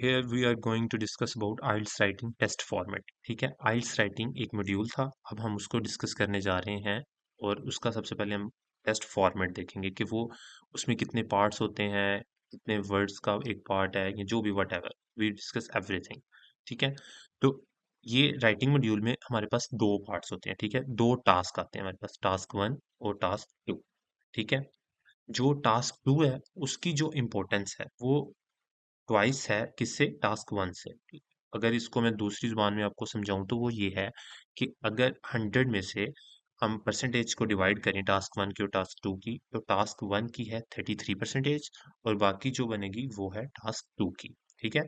here we are going to discuss about IELTS writing test format. ठीक है, IELTS writing एक module था, अब हम उसको डिस्कस करने जा रहे हैं और उसका सबसे पहले हम टेस्ट फॉर्मेट देखेंगे कि वो उसमें कितने पार्ट्स होते हैं, कितने वर्ड्स का एक पार्ट है या जो भी whatever we discuss everything. ठीक है, तो ये राइटिंग मॉड्यूल में हमारे पास दो पार्ट्स होते हैं। ठीक है, दो टास्क आते हैं हमारे पास, टास्क 1 और टास्क 2। ठीक है, जो टास्क 2 है उसकी जो इम्पोर्टेंस है वो ट्वाइस है किससे, टास्क 1 से। अगर इसको मैं दूसरी जुबान में आपको समझाऊं तो वो ये है कि अगर 100 में से हम परसेंटेज को डिवाइड करें टास्क 1 की और टास्क 2 की, तो टास्क 1 की है 33% और बाकी जो बनेगी वो है टास्क 2 की। ठीक है,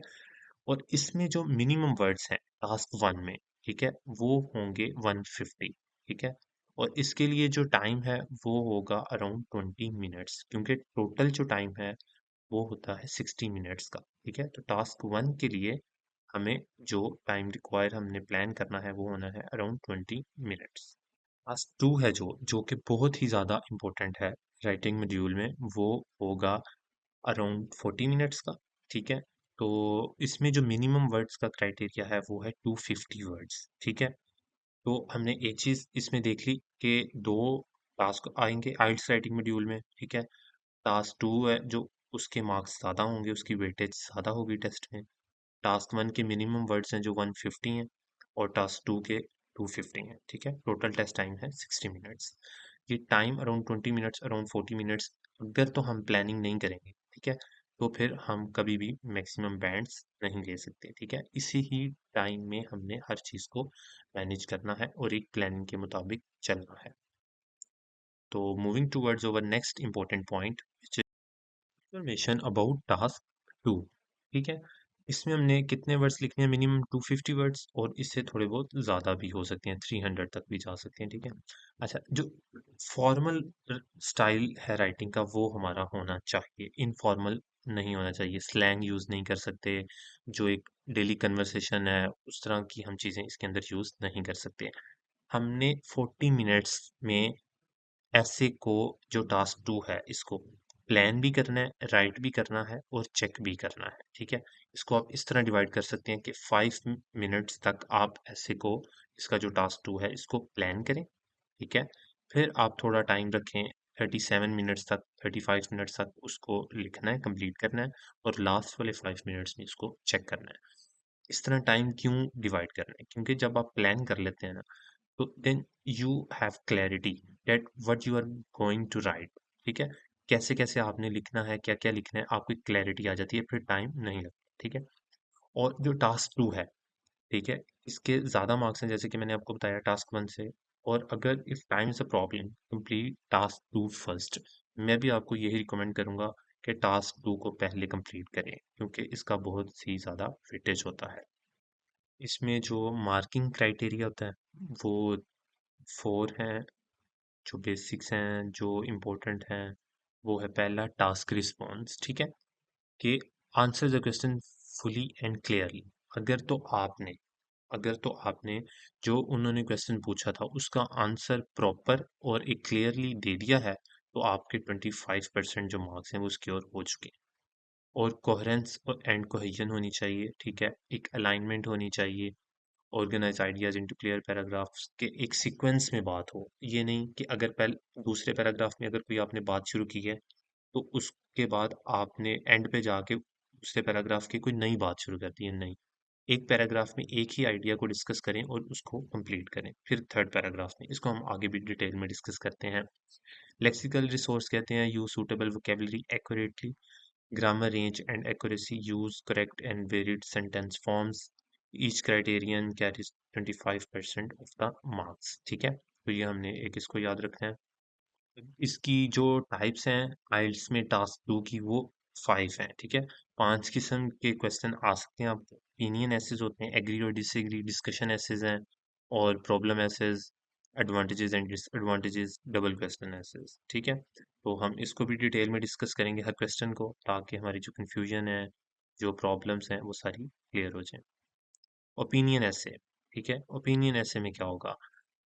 और इसमें जो मिनिमम वर्ड्स हैं टास्क 1 में, ठीक है, वो होंगे 150। ठीक है, और इसके लिए जो टाइम है वो होगा अराउंड 20 मिनट्स, क्योंकि टोटल जो टाइम है वो होता है 60 मिनट्स का। ठीक है, तो टास्क 1 के लिए हमें जो टाइम रिक्वायर हमने प्लान करना है वो होना है अराउंड 20 मिनट्स। टास्क 2 है जो जो कि बहुत ही ज़्यादा इम्पोर्टेंट है राइटिंग मॉड्यूल में, वो होगा अराउंड 40 मिनट्स का। ठीक है, तो इसमें जो मिनिमम वर्ड्स का क्राइटेरिया है वो है 250 वर्ड्स। ठीक है, तो हमने एक चीज़ इसमें देख ली कि दो टास्क आएंगे आइल्स राइटिंग मॉड्यूल में। ठीक है, टास्क 2 है जो उसके मार्क्स ज़्यादा होंगे, उसकी वेटेज ज़्यादा होगी टेस्ट में। टास्क 1 के मिनिमम वर्ड्स हैं जो 150 हैं और टास्क 2 के 250 हैं। ठीक है, टोटल टेस्ट टाइम है 60 मिनट्स। ये time around 20 minutes, around 40 minutes अगर तो हम प्लानिंग नहीं करेंगे, ठीक है, तो फिर हम कभी भी मैक्सिमम बैंड्स नहीं ले सकते। ठीक है, इसी ही टाइम में हमने हर चीज़ को मैनेज करना है और एक प्लानिंग के मुताबिक चलना है। तो moving towards over next important point information about task 2। ठीक है, इसमें हमने कितने वर्ड्स लिखने हैं, मिनिमम 250 वर्ड्स, और इससे थोड़े बहुत ज़्यादा भी हो सकते हैं, 300 तक भी जा सकते हैं। ठीक है, अच्छा, जो फॉर्मल स्टाइल है राइटिंग का वो हमारा होना चाहिए, इनफॉर्मल नहीं होना चाहिए। स्लैंग यूज़ नहीं कर सकते, जो एक डेली कन्वर्सेशन है उस तरह की हम चीज़ें इसके अंदर यूज़ नहीं कर सकते। हमने 40 मिनट्स में ऐसे को, जो टास्क 2 है इसको प्लान भी करना है, राइट भी करना है और चेक भी करना है। ठीक है, इसको आप इस तरह डिवाइड कर सकते हैं कि 5 मिनट्स तक आप ऐसे को, इसका जो टास्क 2 है इसको प्लान करें। ठीक है, फिर आप थोड़ा टाइम रखें 37 मिनट्स तक, 35 मिनट्स तक उसको लिखना है, कंप्लीट करना है, और लास्ट वाले 5 मिनट्स में इसको चेक करना है। इस तरह टाइम क्यों डिवाइड करना है, क्योंकि जब आप प्लान कर लेते हैं ना, तो then you have clarity that what you are going to write. ठीक है, कैसे कैसे आपने लिखना है, क्या क्या लिखना है, आपको क्लैरिटी आ जाती है, फिर टाइम नहीं लगता। ठीक है, और जो टास्क 2 है, ठीक है, इसके ज़्यादा मार्क्स हैं जैसे कि मैंने आपको बताया टास्क 1 से। और अगर if time is a problem, complete task 2 first. मैं भी आपको यही रिकमेंड करूंगा कि टास्क 2 को पहले कंप्लीट करें, क्योंकि इसका बहुत ही ज़्यादा वेटेज होता है। इसमें जो मार्किंग क्राइटेरिया होता है वो 4 हैं, जो बेसिक्स हैं, जो इम्पोर्टेंट हैं। वो है पहला टास्क रिस्पॉन्स। ठीक है, कि answer the question fully and clearly. अगर तो आपने अगर तो आपने जो उन्होंने क्वेश्चन पूछा था उसका आंसर प्रॉपर और एक क्लियरली दे दिया है, तो आपके 25% जो मार्क्स हैं वो सिक्योर हो चुके हैं। और कोहेरेंस और एंड कोहेजन होनी चाहिए। ठीक है, एक अलाइनमेंट होनी चाहिए, organise ideas into clear paragraphs के एक सीक्वेंस में बात हो। ये नहीं कि अगर पहले दूसरे पैराग्राफ में अगर कोई आपने बात शुरू की है, तो उसके बाद आपने एंड पे जाके दूसरे पैराग्राफ की कोई नई बात शुरू कर दी है। नहीं, एक पैराग्राफ में एक ही आइडिया को डिस्कस करें और उसको कंप्लीट करें, फिर थर्ड पैराग्राफ में इसको हम आगे भी डिटेल में डिस्कस करते हैं। लेक्सिकल रिसोर्स कहते हैं use suitable vocabulary accurately, grammar range and accuracy, use correct and varied sentence forms. Each criterion carries 25% of the marks. ठीक है, तो ये हमने एक इसको याद रखना है। इसकी जो टाइप्स हैं आइल्स में टास्क 2 की, वो 5 हैं। ठीक है, 5 किस्म के क्वेश्चन आ सकते हैं। आप ओपिनियन एसेज होते हैं, एग्री और डिसएग्री, डिस्कशन एसेज हैं, और problem essays, advantages and disadvantages, double question essays. ठीक है, तो हम इसको भी डिटेल में डिस्कस करेंगे हर क्वेश्चन को, ताकि हमारी जो कंफ्यूजन है, जो प्रॉब्लम्स हैं, वो सारी क्लियर हो जाए। ओपिनियन ऐसे, ठीक है, ओपिनियन ऐसे में क्या होगा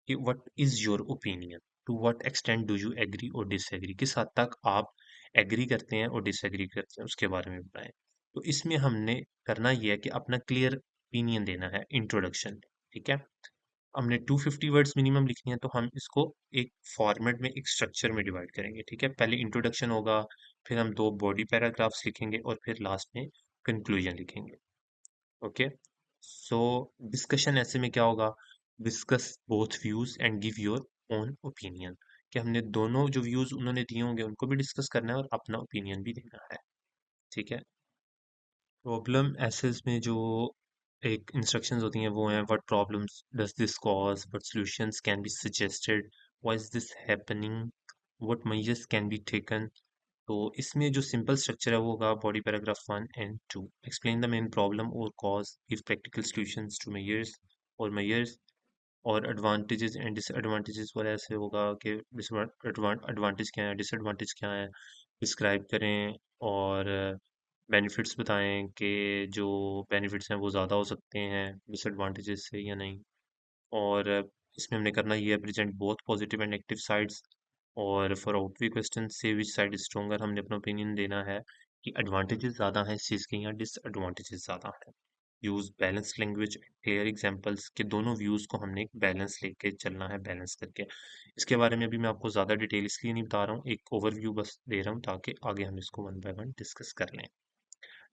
कि what is your opinion, to what extent do you agree और डिसएग्री, किस हद तक आप एग्री करते हैं और डिसएग्री करते हैं, उसके बारे में बताएं। तो इसमें हमने करना ये है कि अपना क्लियर ओपिनियन देना है, इंट्रोडक्शन। ठीक है, हमने 250 वर्ड्स मिनिमम लिखनी है, तो हम इसको एक फॉर्मेट में, एक स्ट्रक्चर में डिवाइड करेंगे। ठीक है, पहले इंट्रोडक्शन होगा, फिर हम 2 बॉडी पैराग्राफ्स लिखेंगे और फिर लास्ट में कंक्लूजन लिखेंगे। ओके, सो डिस्कशन ऐसे में क्या होगा, discuss both views and give your own opinion, कि हमने दोनों जो व्यूज उन्होंने दिए होंगे उनको भी डिस्कस करना है और अपना ओपिनियन भी देना है। ठीक है, प्रॉब्लम एसेस में जो एक इंस्ट्रक्शंस होती हैं वो हैं, what problems does this cause, what solutions can be suggested, why is this happening, what measures can be taken. तो इसमें जो सिंपल स्ट्रक्चर है वो होगा body paragraph 1 and 2, explain the main problem और cause, give practical solutions to measures और measures, और advantages and disadvantages वाला ऐसे होगा कि एडवांटेज क्या है, डिसएडवांटेज क्या है, डिस्क्राइब करें, और बेनिफिट्स बताएं कि जो बेनिफिट्स हैं वो ज़्यादा हो सकते हैं डिसएडवांटेजेस से या नहीं। और इसमें हमने करना ये है, present both positive and negative sides, और फॉर आउटवी क्वेश्चन से विच साइड इज स्ट्रोंगर, हमने अपना ओपिनियन देना है कि एडवांटेजेस ज़्यादा हैं इस चीज़ के या डिसएडवांटेजेस ज़्यादा हैं। Use balance language, clear examples, के दोनों व्यूज़ को हमने एक बैलेंस लेके चलना है, बैलेंस करके। इसके बारे में अभी मैं आपको ज़्यादा डिटेल इसलिए नहीं बता रहा हूँ, एक ओवरव्यू बस दे रहा हूँ ताकि आगे हम इसको वन बाय वन डिस्कस कर लें।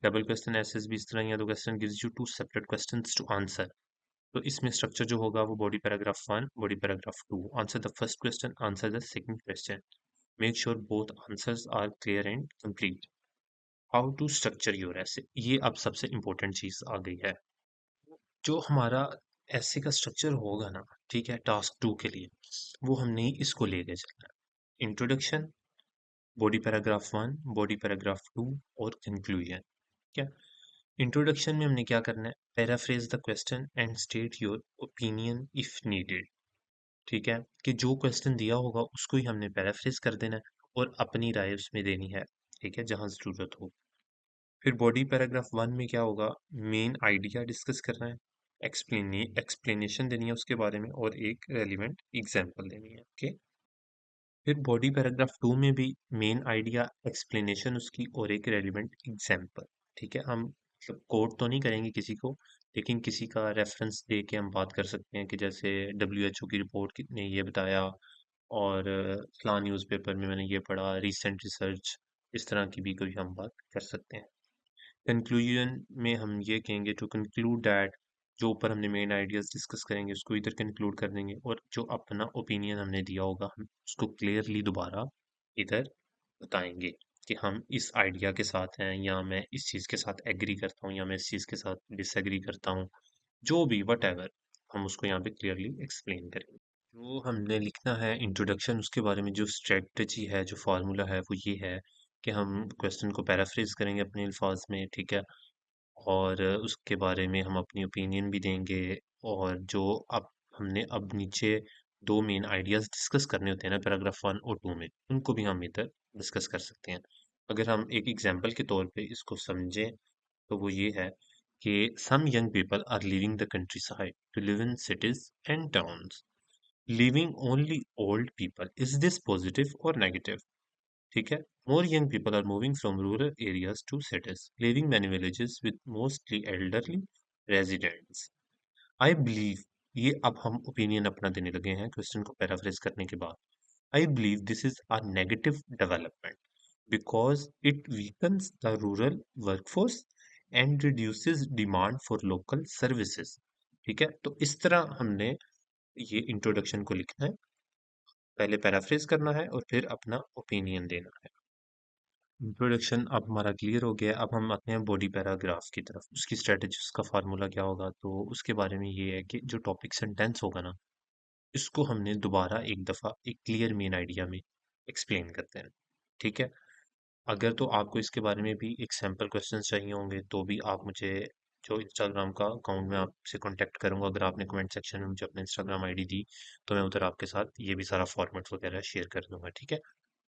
डबल क्वेश्चन ऐसे भी इस तरह ही है, तो question gives you 2 separate questions to answer. तो इसमें स्ट्रक्चर जो होगा वो body paragraph 1, body paragraph 2, answer the first question, answer the second question, make sure both answers are clear and complete. How to structure your essay, ये अब सबसे important चीज आ गई है। जो हमारा ऐसे का स्ट्रक्चर होगा ना, ठीक है, टास्क 2 के लिए, वो हमने इसको लेके चलना है, introduction, body paragraph 1, body paragraph 2 और कंक्लूजन। क्या, इंट्रोडक्शन में हमने क्या करना है, paraphrase the question and state your opinion if needed. ठीक है, कि जो क्वेश्चन दिया होगा उसको ही हमने पैराफ्रेज कर देना है और अपनी राय उसमें देनी है। ठीक है, जहां जरूरत हो। फिर बॉडी पैराग्राफ 1 में क्या होगा, मेन आइडिया डिस्कस करना है, एक्सप्लेनेशन देनी है उसके बारे में और एक रेलिवेंट एग्जांपल देनी है। ओके, फिर बॉडी पैराग्राफ 2 में भी मेन आइडिया, एक्सप्लेनेशन उसकी और एक रेलिवेंट एग्जांपल। ठीक है, हम मतलब कोट तो नहीं करेंगे किसी को, लेकिन किसी का रेफरेंस दे के हम बात कर सकते हैं कि जैसे WHO की रिपोर्ट ने ये बताया, और फलां न्यूज़पेपर में मैंने ये पढ़ा, रीसेंट रिसर्च, इस तरह की भी कोई हम बात कर सकते हैं। कंक्लूजन में हम ये कहेंगे टू कंक्लूड दैट, जो ऊपर हमने मेन आइडियाज डिस्कस करेंगे उसको इधर कंक्लूड कर देंगे, और जो अपना ओपिनियन हमने दिया होगा हम उसको क्लियरली दोबारा इधर बताएंगे कि हम इस आइडिया के साथ हैं, या मैं इस चीज़ के साथ एग्री करता हूँ, या मैं इस चीज़ के साथ डिसएग्री करता हूँ, जो भी वट एवर, हम उसको यहाँ पे क्लियरली एक्सप्लेन करेंगे। जो हमने लिखना है इंट्रोडक्शन, उसके बारे में जो स्ट्रेटजी है, जो फार्मूला है, वो ये है कि हम क्वेश्चन को पैराफ्रेज करेंगे अपने अल्फाज में। ठीक है, और उसके बारे में हम अपनी ओपिनियन भी देंगे, और जो अब हमने अब नीचे 2 मेन आइडियाज डिस्कस करने होते हैं ना पैराग्राफ 1 और 2 में, उनको भी हम इधर डिस्कस कर सकते हैं। अगर हम एक एग्जांपल के तौर पे इसको समझें, तो वो ये है कि some young people are living the countryside to live in cities and towns, living only old people, is this positive और नेगेटिव? ठीक है, more young people are moving from rural areas to cities, living many villages with mostly elderly residents. I believe, ये अब हम opinion अपना देने लगे हैं क्वेश्चन को पैराफ्रेज करने के बाद। I believe this is a negative development because it weakens the rural workforce and reduces demand for local services। ठीक है, तो इस तरह हमने ये इंट्रोडक्शन को लिखना है, पहले पैराफ्रेज करना है और फिर अपना ओपिनियन देना है। इंट्रोडक्शन अब हमारा क्लियर हो गया, अब हम आते हैं बॉडी पैराग्राफ की तरफ, उसकी स्ट्रेटेजी, उसका फार्मूला क्या होगा। तो उसके बारे में ये है कि जो टॉपिक सेंटेंस होगा ना, इसको हमने दोबारा एक दफ़ा एक क्लियर मेन आइडिया में एक्सप्लेन करते हैं। ठीक है, अगर तो आपको इसके बारे में भी एक सैम्पल क्वेश्चंस चाहिए होंगे, तो भी आप मुझे, जो इंस्टाग्राम का अकाउंट में आपसे कांटेक्ट करूंगा, अगर आपने कमेंट सेक्शन में मुझे अपना इंस्टाग्राम आईडी दी, तो मैं उधर आपके साथ ये भी सारा फॉर्मेट वगैरह शेयर कर दूंगा। ठीक है,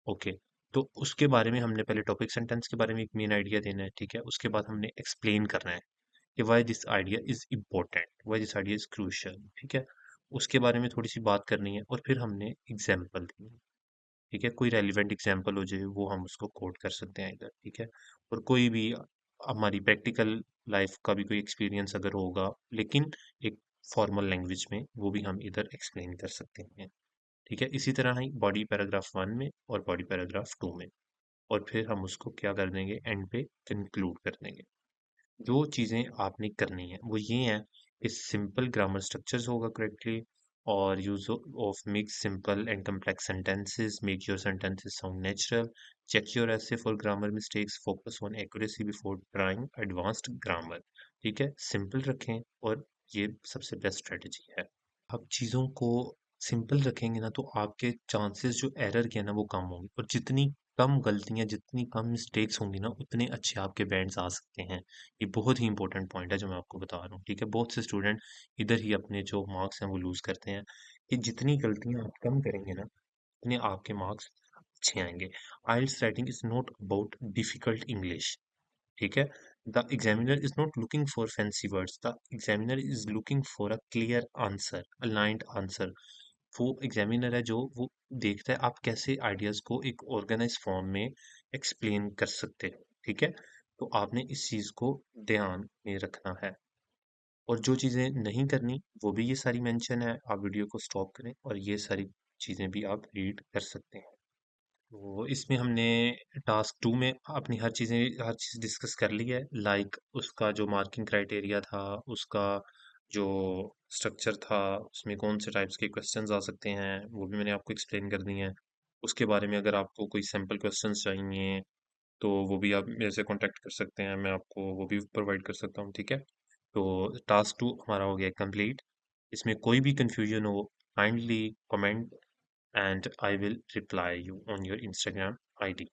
ओके। तो उसके बारे में हमने पहले टॉपिक सेंटेंस के बारे में एक मेन आइडिया देना है। ठीक है, उसके बाद हमने एक्सप्लेन करना है कि why this idea is important, why this idea is crucial. ठीक है, उसके बारे में थोड़ी सी बात करनी है, और फिर हमने एग्जाम्पल देनी है। ठीक है, कोई रेलिवेंट एग्जाम्पल हो जाए वो हम उसको कोट कर सकते हैं इधर। ठीक है, और कोई भी हमारी प्रैक्टिकल लाइफ का भी कोई एक्सपीरियंस अगर होगा, लेकिन एक फॉर्मल लैंग्वेज में, वो भी हम इधर एक्सप्लेन कर सकते हैं। ठीक है, इसी तरह ही बॉडी पैराग्राफ 1 में और बॉडी पैराग्राफ 2 में, और फिर हम उसको क्या कर देंगे, एंड पे कंक्लूड कर देंगे। जो चीज़ें आपने करनी है वो ये हैं कि सिंपल ग्रामर स्ट्रक्चर्स होगा करेक्टली, और use of mix simple and complex sentences, make your sentences sound natural, check your essay for grammar mistakes, focus on accuracy before trying advanced grammar. ठीक है, सिंपल रखें, और ये सबसे बेस्ट स्ट्रेटजी है। आप चीज़ों को सिंपल रखेंगे ना, तो आपके चांसेस जो एरर के हैं ना वो कम होंगे, और जितनी कम गलतियाँ, जितनी कम मिस्टेक्स होंगी ना, उतने अच्छे आपके बैंड्स आ सकते हैं। ये बहुत ही इंपॉर्टेंट पॉइंट है जो मैं आपको बता रहा हूँ। ठीक है, बहुत से स्टूडेंट इधर ही अपने जो मार्क्स हैं वो लूज करते हैं, कि जितनी गलतियाँ आप कम करेंगे ना, उतने आपके मार्क्स अच्छे आएंगे। IELTS writing is not about difficult English. ठीक है, the examiner is not looking for fancy words, the examiner is looking for a clear answer, aligned answer. वो एग्जामिनर है जो वो देखता है आप कैसे आइडियाज को एक ऑर्गेनाइज फॉर्म में एक्सप्लेन कर सकते हो। ठीक है, तो आपने इस चीज को ध्यान में रखना है, और जो चीजें नहीं करनी वो भी ये सारी मेंशन है। आप वीडियो को स्टॉप करें और ये सारी चीजें भी आप रीड कर सकते हैं। तो इसमें हमने टास्क 2 में अपनी हर चीज़ डिस्कस कर ली है, लाइक उसका जो मार्किंग क्राइटेरिया था, उसका जो स्ट्रक्चर था, उसमें कौन से टाइप्स के क्वेश्चंस आ सकते हैं, वो भी मैंने आपको एक्सप्लेन कर दी हैं। उसके बारे में अगर आपको कोई सैम्पल क्वेश्चंस चाहिए तो वो भी आप मेरे से कॉन्टैक्ट कर सकते हैं, मैं आपको वो भी प्रोवाइड कर सकता हूँ। ठीक है, तो टास्क 2 हमारा हो गया कंप्लीट। इसमें कोई भी कंफ्यूजन हो, kindly comment and I will reply you on your Instagram ID.